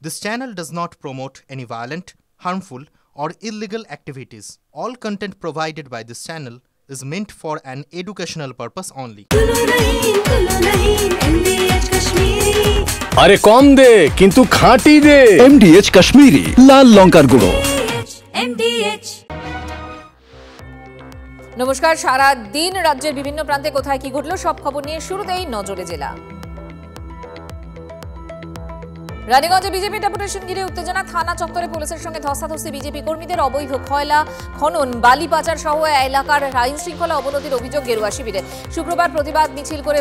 This channel does not promote any violent, harmful, or illegal activities. All content provided by this channel is meant for an educational purpose only. আরে কম দে কিন্তু খাঁটি দে। MDH Kashmiri লাল লঙ্কার গুঁড়ো। নমস্কার, সারা দিন রাজ্যের বিভিন্ন প্রান্তে কোথায় কি ঘটলো সব খবর নিয়ে শুরুতেই নজরে জেলা। রানীগঞ্জে বিজেপি ডেপুটেশন ঘিরে উত্তেজনা, থানা চত্বরে পুলিশের সঙ্গে ধস্তাধস্তি, বিজেপি কর্মীদের অবৈধ কয়লা খনন, বালি পাচার সহ এলাকার আইন শৃঙ্খলা অবনতির অভিযোগ গেরুয়া শিবিরে। শুক্রবার প্রতিবাদ মিছিল করে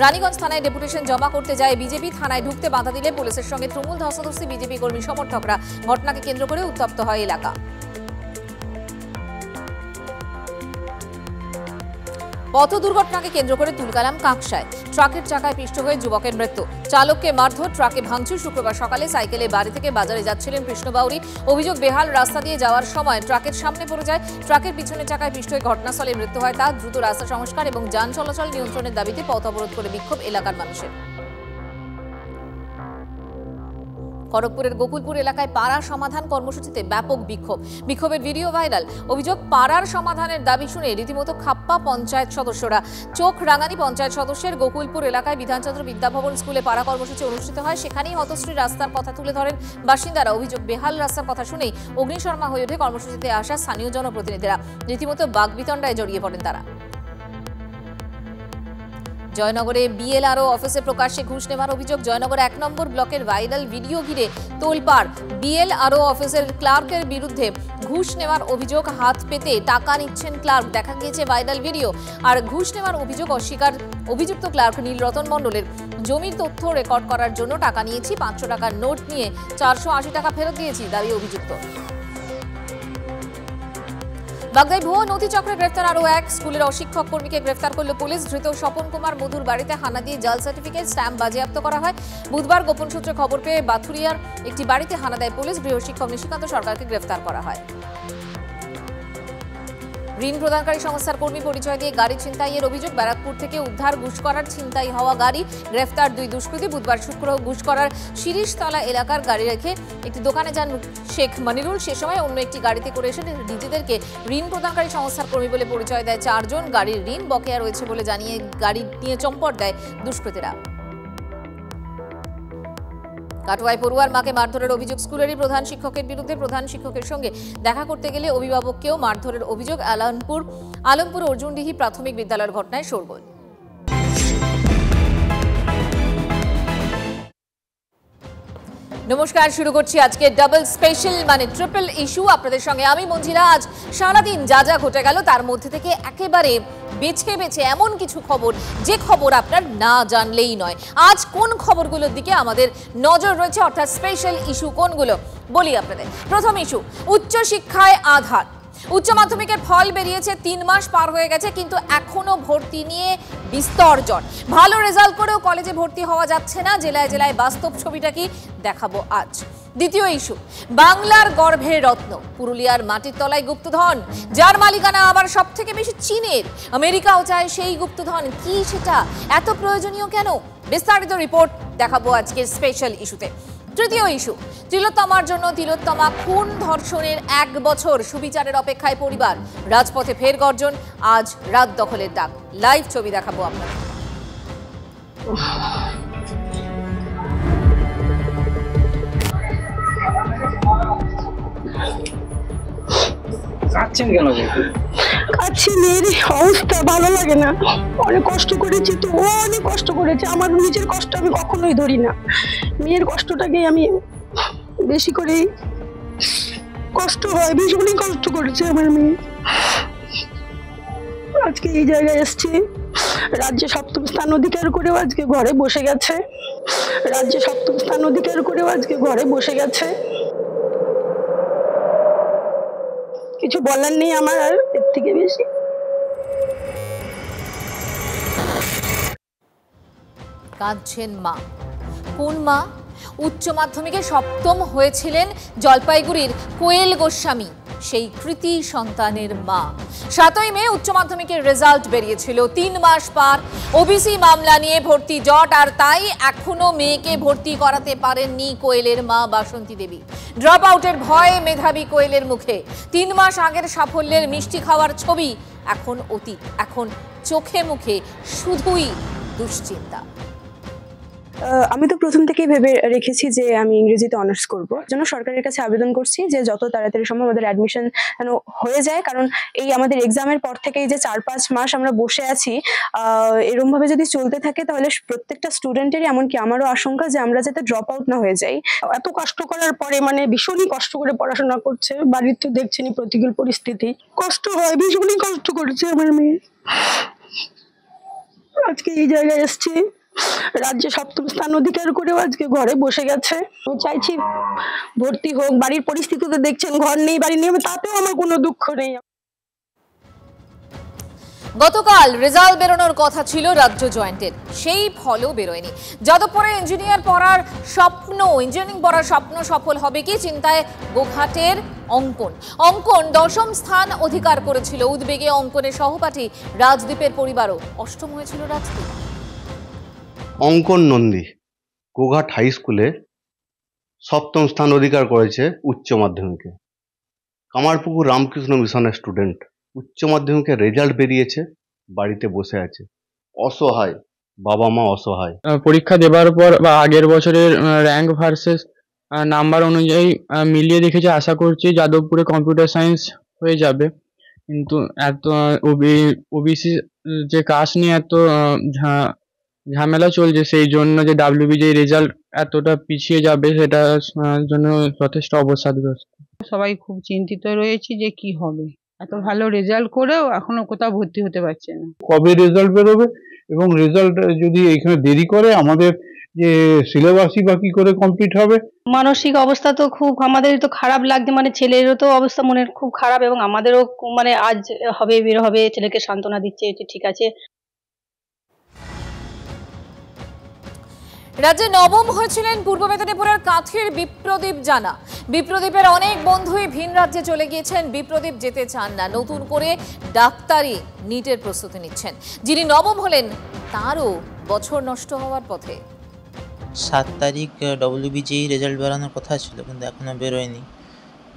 রানীগঞ্জ থানায় ডেপুটেশন জমা করতে যায় বিজেপি। থানায় ঢুকতে বাধা দিলে পুলিশের সঙ্গে তুমুল ধস্তাধস্তি, বিজেপি কর্মী সমর্থকরা। ঘটনাকে কেন্দ্র করে উত্তপ্ত হয় এলাকা। পথ দুর্ঘটনাকে কেন্দ্র করে তুলকালাম কাঁকসায়। ট্রাকের চাকায় পিষ্ট হয়ে যুবকের মৃত্যু, চালককে মারধর, ট্রাকে ভাঙচুর। শুক্রবার সকালে সাইকেলে বাড়ি থেকে বাজারে যাচ্ছিলেন কৃষ্ণবাউরি। অভিযোগ, বেহাল রাস্তা দিয়ে যাওয়ার সময় ট্রাকের সামনে পড়ে যায়। ট্রাকের পিছনের চাকায় পিষ্ট হয়ে ঘটনাস্থলে মৃত্যু হয় তার। দ্রুত রাস্তা সংস্কার এবং যান চলাচল নিয়ন্ত্রণের দাবিতে পথ অবরোধ করে বিক্ষোভ এলাকার মানুষের। খড়গপুরের গোকুলপুর এলাকায় পাড়া সমাধান কর্মসূচিতে ব্যাপক বিক্ষোভ। বিক্ষোভের ভিডিও ভাইরাল। অভিযোগ, পাড়ার সমাধানের দাবি শুনে রীতিমতো খাপ্পা পঞ্চায়েত সদস্যরা। চোখ রাঙানি পঞ্চায়েত সদস্যের। গোকুলপুর এলাকায় বিধানচন্দ্র বিদ্যাভবন স্কুলে পাড়া কর্মসূচি অনুষ্ঠিত হয়। সেখানেই হতশ্রী রাস্তার কথা তুলে ধরেন বাসিন্দারা। অভিযোগ, বেহাল রাস্তার কথা শুনেই অগ্নিশর্মা হয়ে ওঠে কর্মসূচিতে আসা স্থানীয় জনপ্রতিনিধিরা। রীতিমতো বাগবিতণ্ডায় জড়িয়ে পড়েন তারা। জয়নগরে বিএলআরও অফিসে প্রকাশ্যে ঘুষ নেওয়ার অভিযোগ। জয়নগর 1 নম্বর ব্লকের ভাইরাল ভিডিও ঘিরে তোলপাড়। বিএলআরও অফিসের ক্লার্কের বিরুদ্ধে ঘুষ নেওয়ার অভিযোগ। হাত পেতে টাকা নিচ্ছেন ক্লার্ক, দেখা গিয়েছে ভাইরাল ভিডিও। আর ঘুষ নেওয়ার অভিযোগ অস্বীকার অভিযুক্ত ক্লার্ক নীলরতন মণ্ডলের। জমির তথ্য রেকর্ড করার জন্য টাকা নিয়েছি, 500 টাকার নোট নিয়ে 480 টাকা ফেরত দিয়েছি, দাবি অভিযুক্ত। বাগদায় ভুয়ো নথি চক্রে গ্রেফতার আরও এক। স্কুলের অশিক্ষক কর্মীকে গ্রেফতার করল পুলিশ। ধৃত স্বপন কুমার মধুর বাড়িতে হানা দিয়ে জাল সার্টিফিকেট, স্ট্যাম্প বাজেয়াপ্ত করা হয়। বুধবার গোপন সূত্রে খবর পেয়ে বাথুরিয়ার একটি বাড়িতে হানা দেয় পুলিশ। গৃহশিক্ষক নিশিকান্ত সরকারকে গ্রেফতার করা হয়। ঋণ প্রদানকারী সংস্থার কর্মী পরিচয় দিয়ে গাড়ি ছিনতাইয়ের অভিযোগ। ব্যারাকপুর থেকে উদ্ধার ঘুষ করার ছিনতাই হওয়া গাড়ি। গ্রেফতার 2 দুষ্কৃতী। বুধবার ঘুষ করার শিরিশতলা এলাকার গাড়ি রেখে একটি দোকানে যান শেখ মনিরুল। সে সময় অন্য একটি গাড়িতে করে এসে নিজেদেরকে ঋণ প্রদানকারী সংস্থার কর্মী বলে পরিচয় দেয় 4 জন। গাড়ির ঋণ বকেয়া রয়েছে বলে জানিয়ে গাড়ি নিয়ে চম্পট দেয় দুষ্কৃতীরা। কাটোয়ায় পড়ুয়ার মাকে মারধরের অভিযোগ। স্কুলেরই প্রধান শিক্ষকের বিরুদ্ধে। প্রধান শিক্ষকের সঙ্গে দেখা করতে গেলে অভিভাবককেও মারধরের অভিযোগ। আলমপুর অর্জুনডিহি প্রাথমিক বিদ্যালয়ের ঘটনায় শোরগোল। নমস্কার, শুরু করছি আজকে ডাবল স্পেশাল মানে ট্রিপল ইস্যু। আপনাদের সঙ্গে আমি মঞ্জিলা। আজ সারাদিন যা যা ঘটে গেল তার মধ্যে থেকে একেবারে বেছে বেছে এমন কিছু খবর যে খবর আপনার না জানলেই নয়। আজ কোন খবরগুলোর দিকে আমাদের নজর রয়েছে, অর্থাৎ স্পেশাল ইস্যু কোনগুলো বলি আপনাদের। প্রথম ইস্যু, উচ্চশিক্ষায় আধার। উচ্চ মাধ্যমিকের ফল বেরিয়েছে, 3 মাস পার হয়ে গেছে, কিন্তু এখনো ভর্তি নিয়ে বিস্তর্জন। ভালো রেজাল্ট করেও কলেজে ভর্তি হওয়া যাচ্ছে না। জেলায় জেলায় বাস্তব ছবিটা কি দেখাবো আজ। দ্বিতীয় ইস্যু, বাংলার গর্ভের রত্ন, পুরুলিয়ার মাটির তলায় গুপ্তধন, যার মালিকানা আবার সব থেকে বেশি চীনের। আমেরিকাও চায় সেই গুপ্তধন। কি সেটা এত প্রয়োজনীয় কেন? বিস্তারিত রিপোর্ট দেখাবো আজকের স্পেশাল ইস্যুতে। তৃতীয় ইস্যু, তিলোত্তমার জন্য তিলোত্তমা খুন ধর্ষণের 1 বছর, সুবিচারের অপেক্ষায় পরিবার। রাজপথে ফের গর্জন, আজ রাত দখলের ডাক। লাইভ ছবি দেখাবো আপনাদের। কাঁদছেন কেন? কাছে মেয়ের অবস্থা ভালো লাগে না। অনেক কষ্ট করেছি তো, ও অনেক কষ্ট করেছে। আমার নিজের কষ্ট আমি কখনোই ধরি না, মেয়ের কষ্টটাকে আমি বেশি করেই কষ্ট হয়, ভীষণই কষ্ট করেছে আমার মেয়ে। আজকে এই জায়গায় এসছি, রাজ্যে 7ম স্থান অধিকার করেও আজকে ঘরে বসে গেছে। রাজ্যে 7ম স্থান অধিকার করেও আজকে ঘরে বসে গেছে। কিছু বলার নেই আমার আর এর থেকে বেশি। কাঁদছেন মা। কোন মা? উচ্চ মাধ্যমিকে 7ম হয়েছিলেন জলপাইগুড়ির কোয়েল গোস্বামী। সেই কৃতি সন্তানের মা। 7ই মে উচ্চ মাধ্যমিকের রেজাল্ট বেরিয়েছিল। 3 মাস পার, ওবিসি মামলা নিয়ে ভর্তি জট, আর তাই এখনো মেয়েকে ভর্তি করাতে পারেননি কোয়েলের মা বাসন্তী দেবী। ড্রপ আউটের ভয়ে মেধাবী কোয়েলের মুখে 3 মাস আগের সাফল্যের মিষ্টি খাওয়ার ছবি এখন অতীত। এখন চোখে মুখে শুধুই দুশ্চিন্তা। আমি তো প্রথম থেকেই ভেবে রেখেছি যে আমি ইংরেজিতে অনার্স করব। জন্য সরকারের কাছে আবেদন করছি যে যত তাড়াতাড়ি সম্ভব আমাদের অ্যাডমিশন যেন হয়ে যায়, কারণ এই আমাদের এক্সামের পর থেকেই যে 4-5 মাস আমরা বসে আছি, এরকম ভাবে যদি চলতে থাকে তাহলে প্রত্যেকটা স্টুডেন্টেরই, এমনকি আমারও আশঙ্কা যে আমরা যাতে ড্রপ আউট না হয়ে যাই। এত কষ্ট করার পরে মানে ভীষণই কষ্ট করে পড়াশোনা করছে, বাড়ির তো দেখছেনই প্রতিকূল পরিস্থিতি, কষ্ট হয়, ভীষণই কষ্ট করেছে আমার মেয়ে। আজকে এই জায়গায় এসছি, রাজ্যে 7ম স্থান অধিকার করেও আজকে ঘরে বসে গেছে। আমি চাইছি ভর্তি হোক। বাড়ির পরিস্থিতি তো দেখছেন, ঘর নেই, বাড়ি নেই, তাতেও আমার কোনো দুঃখ নেই। গতকাল রেজাল্ট বেরোনোর কথা ছিল রাজ্য জয়েন্টের, সেই ফলও বেরোয়নি। যাদবপুরে ইঞ্জিনিয়ারিং পড়ার স্বপ্ন সফল হবে কি চিন্তায় গোঘাটের অঙ্কন। 10ম স্থান অধিকার করেছিল। উদ্বেগে অঙ্কনের সহপাঠী রাজদীপের পরিবারও। 8ম হয়েছিল রাজদীপ। অঙ্কন নন্দী গোঘাট হাই স্কুলে 7ম স্থান অধিকার করেছে উচ্চ মাধ্যমিকে। কামারপুকুর রামকৃষ্ণ মিশনের স্টুডেন্ট। উচ্চ মাধ্যমিকের রেজাল্ট বেরিয়েছে, বাড়িতে বসে আছে, অসহায়, বাবা মা অসহায়। পরীক্ষা দেবার পর বা আগের বছরের র্যাঙ্ক ভার্সেস নাম্বার অনুযায়ী মিলিয়ে দেখেছি, আশা করছি যাদবপুরে কম্পিউটার সায়েন্স হয়ে যাবে। কিন্তু এত ওবিসি যে কাস্ট নিয়ে এত ঝামেলা চলছে, সেই জন্য যে WBJ রেজাল্ট এতটা পিছিয়ে যাবে সেটার জন্য যথেষ্ট অবসাদগ্রস্ত। সবাই খুব চিন্তিত রয়েছি যে কি হবে, এত ভালো রেজাল্ট করেও এখনো কোথাও ভর্তি হতে পারছে না। কবে রেজাল্ট বেরোবে, এবং রেজাল্ট যদি এখানে দেরি করে আমাদের যে সিলেবাসই বা কি করে কমপ্লিট হবে। মানসিক অবস্থা তো খুব আমাদের তো খারাপ লাগছে, মানে ছেলেরও তো অবস্থা মনের খুব খারাপ, এবং আমাদেরও মানে আজ হবে বের হবে, ছেলেকে সান্ত্বনা দিচ্ছে ঠিক আছে। রাজ্যে 9ম হয়েছিলেন পূর্ব মেদিনীপুরের কাঁথির বিপ্রদীপ জানা। বিপ্রদীপের অনেক বন্ধুই ভিন রাজ্যে চলে গিয়েছেন। বিপ্রদীপ যেতে চান না, নতুন করে ডাক্তারি নিটের প্রস্তুতি নিচ্ছেন। যিনি 9ম হলেন তারও বছর নষ্ট হওয়ার পথে। 7 তারিখ WBJ রেজাল্ট বেরোনোর কথা ছিল, কিন্তু এখনো বেরোয়নি।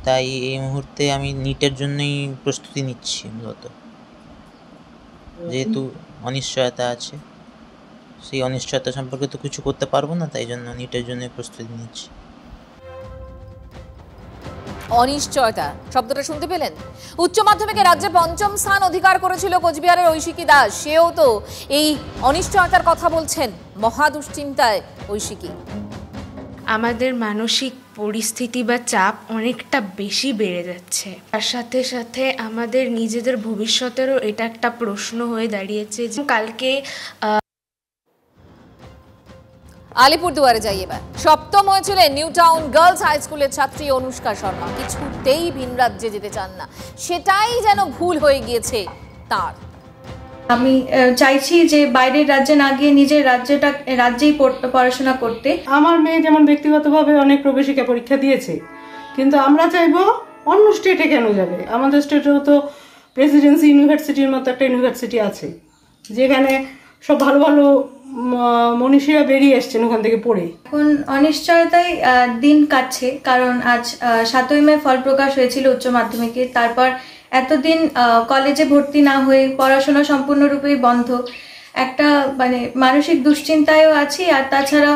তাই এই মুহূর্তে আমি নিটের জন্যই প্রস্তুতি নিচ্ছি মূলত, যেহেতু অনিশ্চয়তা আছে। সেই অনিশ্চয়তা সম্পর্কে তো কিছু করতে পারবো না, তাই জন্য নিটের জন্য প্রস্তুতি নিচ্ছি। অনিশ্চয়তা শব্দটা শুনতে পেলেন? উচ্চ মাধ্যমিকে রাজ্যে 5ম স্থান অধিকার করেছিল কোচবিহারের ঐশিকী দাস। সেও তো এই অনিশ্চয়তার কথা বলছেন। মহা দুশ্চিন্তায় ঐশিকী। আমাদের মানসিক পরিস্থিতি বা চাপ অনেকটা বেশি বেড়ে যাচ্ছে। তার সাথে সাথে আমাদের নিজেদের ভবিষ্যতেরও এটা একটা প্রশ্ন হয়ে দাঁড়িয়েছে। কালকে আলিপুরদুয়ারে যাই এবার। 7ম হয়েছিলেন নিউ টাউন গার্লস হাই স্কুলের ছাত্রী অনুষ্কা শর্মা। কিছুতেই ভিন রাজ্যে যেতে চান না, সেটাই যেন ভুল হয়ে গিয়েছে তার। আমি চাইছি যে বাইরের রাজ্যে না গিয়ে নিজের রাজ্যেই পড়াশোনা করতে। আমার মেয়ে যেমন ব্যক্তিগতভাবে অনেক প্রবেশিকা পরীক্ষা দিয়েছে, কিন্তু আমরা চাইবো অন্য স্টেটে কেন যাবে? আমাদের স্টেটেও তো প্রেসিডেন্সি ইউনিভার্সিটির মতো একটা ইউনিভার্সিটি আছে, যেখানে সব ভালো ভালো মনীষীরা বেরিয়ে এসছেন ওখান থেকে পড়ে। এখন অনিশ্চয়তায় দিন কাটছে, কারণ আজ 7ই মে ফল প্রকাশ হয়েছিল উচ্চ মাধ্যমিকে। তারপর এতদিন কলেজে ভর্তি না হয়ে পড়াশোনা সম্পূর্ণরূপেই বন্ধ। একটা মানে মানসিক দুশ্চিন্তায়ও আছি, আর তাছাড়া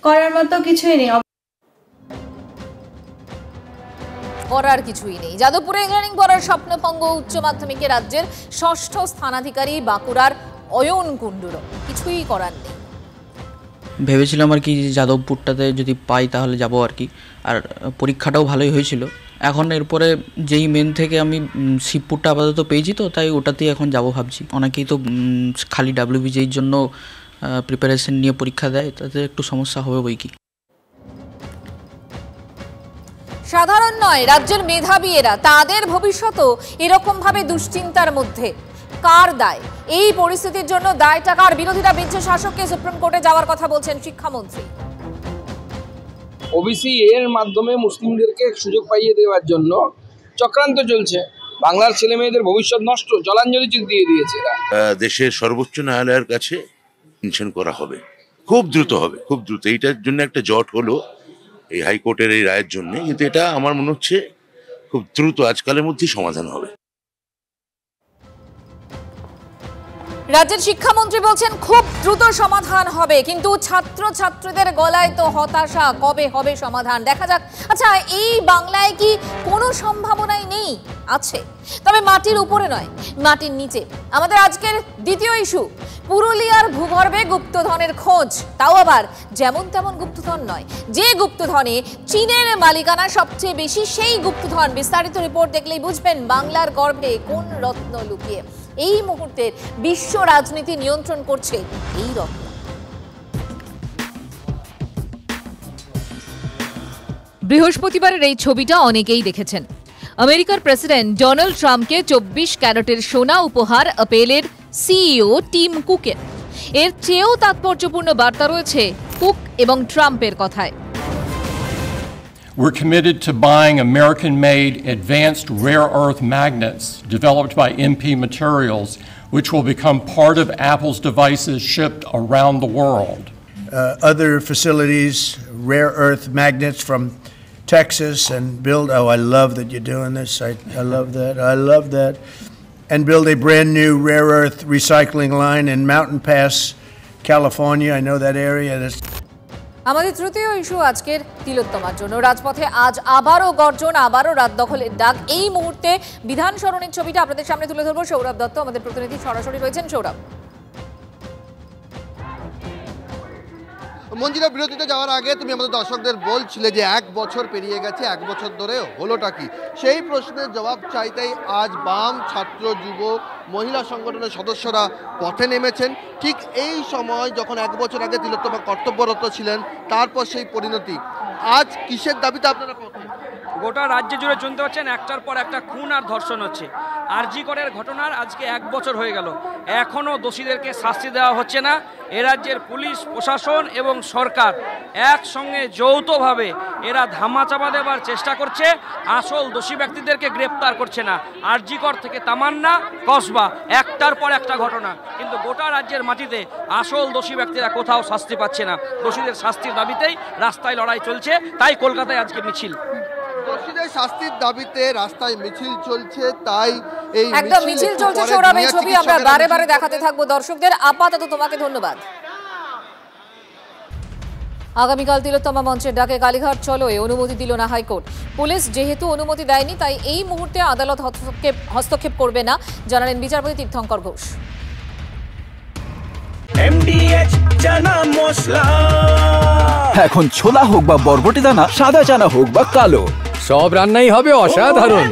করার মতো কিছুই নেই। করার কিছুই নেই। যাদবপুরে ইঞ্জিনিয়ারিং পড়ার স্বপ্নভঙ্গ। উচ্চ মাধ্যমিকে রাজ্যের 6ষ্ঠ স্থানাধিকারী বাঁকুড়ার অয়ন কুণ্ডুরও। কিছুই করার নেই। ভেবেছিলাম আর কি যাদবপুরটাতে যদি পাই তাহলে যাব আর কি। আর পরীক্ষাটাও ভালোই হয়েছিল। এখন এরপরে যেই মেন থেকে আমি শিবপুরটা আপাতত পেয়েছি, তো তাই ওটাতেই এখন যাব ভাবছি। অনেকেই তো খালি WBJর জন্য প্রিপারেশন নিয়ে পরীক্ষা দেয়, তাতে একটু সমস্যা হবে বই কি। সাধারণ নয়, রাজ্যের মেধাবী এরা, তাদের ভবিষ্যৎও এরকম ভাবে দুশ্চিন্তার মধ্যে। কার দায়? এই পরিস্থিতির জন্য দায়টা কার? বিরোধীরা বিচ্ছে শাসককে সুপ্রিম কোর্টে যাওয়ার কথা বলছেন শিক্ষামন্ত্রী। ওবিসি এর মাধ্যমে মুসলিমদেরকে সুযোগ পাইয়ে দেওয়ার জন্য চক্রান্ত চলছে, বাংলার ছেলে মেয়েদের ভবিষ্যৎ নষ্ট, জলাঞ্জলি দিয়ে দিয়েছে এরা। দেশের সর্বোচ্চ ন্যায়ালয়ের কাছে মেনশন করা হবে, খুব দ্রুত হবে, খুব দ্রুত। এইটার জন্য একটা জট হলো এই হাইকোর্টের এই রায়ের জন্য, কিন্তু এটা আমার মনে হচ্ছে খুব দ্রুত আজকালের মধ্যেই সমাধান হবে। রাজ্যের শিক্ষামন্ত্রী বলছেন খুব দ্রুত সমাধান হবে, কিন্তু ছাত্রছাত্রীদের গলায় তো হতাশা, কবে হবে সমাধান দেখা যাক। আচ্ছা, এই বাংলায় কি কোনো সম্ভাবনাই নেই? আছে, তবে মাটির উপরে নয়, মাটির নিচে। আমাদের আজকের দ্বিতীয় ইস্যু, পুরুলিয়ার ভূগর্ভে গুপ্তধনের খোঁজ, তাও আবার যেমন তেমন গুপ্তধন নয়, যে গুপ্তধনে চীনের মালিকানা সবচেয়ে বেশি, সেই গুপ্তধন। বিস্তারিত রিপোর্ট দেখলেই বুঝবেন বাংলার গর্ভে কোন রত্ন লুকিয়ে। এই মুহূর্তে বিশ্ব রাজনীতি নিয়ন্ত্রণ করছে এই রত্ন। বৃহস্পতিবারের এই ছবিটা অনেকেই দেখেছেন। আমেরিকার প্রেসিডেন্ট ডোনাল্ড ট্রাম্পকে 24 ক্যারেটের সোনা উপহার অ্যাপেলের সিইও টিম কুকের। এর চেয়েও তাৎপর্যপূর্ণ বার্তা রয়েছে কুক এবং ট্রাম্পের কথায়। We're committed to buying American-made advanced rare earth magnets developed by MP Materials, which will become part of Apple's devices shipped around the world. Other facilities, rare earth magnets from Texas, and build, oh, I love that you're doing this. I love that. I love that. And build a brand new rare earth recycling line in Mountain Pass, California. I know that area. আমাদের তৃতীয় issue আজকের তিলোত্তমার জন্য। রাজপথে আজ আবারও গর্জন, আবারও রাত দখলের ডাক। এই মুহূর্তে বিধান সরণির ছবিটা আপনাদের সামনে তুলে ধরবো। সৌরভ দত্ত আমাদের প্রতিনিধি সরাসরি রয়েছেন। সৌরভ। মঞ্জিরা, বিরতিতে যাওয়ার আগে তুমি আমাদের দর্শকদের বলছিলে যে 1 বছর পেরিয়ে গেছে, 1 বছর ধরে হলোটা কি? সেই প্রশ্নের জবাব চাইতেই আজ বাম, ছাত্র, যুব, মহিলা সংগঠনের সদস্যরা পথে নেমেছেন। ঠিক এই সময় যখন 1 বছর আগে তিলোত্তমা কর্তব্যরত ছিলেন, তারপর সেই পরিণতি। আজ কিসের দাবিতে আপনারা পথে? গোটা রাজ্য জুড়ে শুনতে পাচ্ছেন একটার পর একটা খুন আর ধর্ষণ হচ্ছে। আরজি করের ঘটনার আজকে 1 বছর হয়ে গেল, এখনও দোষীদেরকে শাস্তি দেওয়া হচ্ছে না। এ রাজ্যের পুলিশ প্রশাসন এবং সরকার একসঙ্গে যৌথভাবে এরা ধামাচাপা দেওয়ার চেষ্টা করছে, আসল দোষী ব্যক্তিদেরকে গ্রেপ্তার করছে না। আরজি কর থেকে তামান্না, কসবা, একটার পর একটা ঘটনা, কিন্তু গোটা রাজ্যের মাটিতে আসল দোষী ব্যক্তিরা কোথাও শাস্তি পাচ্ছে না। দোষীদের শাস্তির দাবিতেই রাস্তায় লড়াই চলছে, তাই কলকাতায় আজকে মিছিল। দোষীদের শাস্তির দাবিতে রাস্তায় মিছিল চলছে, তাই এই একদম মিছিল চলছে। সৌরভ, এই ছবি আমরা বারে বারে দেখাতে থাকবো দর্শকদের। আপাতত তোমাকে ধন্যবাদ। আগামীকাল তিলোত্তমা মঞ্চের ডাকে কালীঘাট চলোয় অনুমতি দিল না হাইকোর্ট। পুলিশ যেহেতু অনুমতি দেয়নি, তাই এই মুহূর্তে আদালত হস্তক্ষেপ করবে না, জানালেন বিচারপতি তীর্থঙ্কর ঘোষ। এখন ছোলা হোক বা বরবটি দানা, সাদা চানা হোক বা কালো, সব রান্নাই হবে অসাধারণ।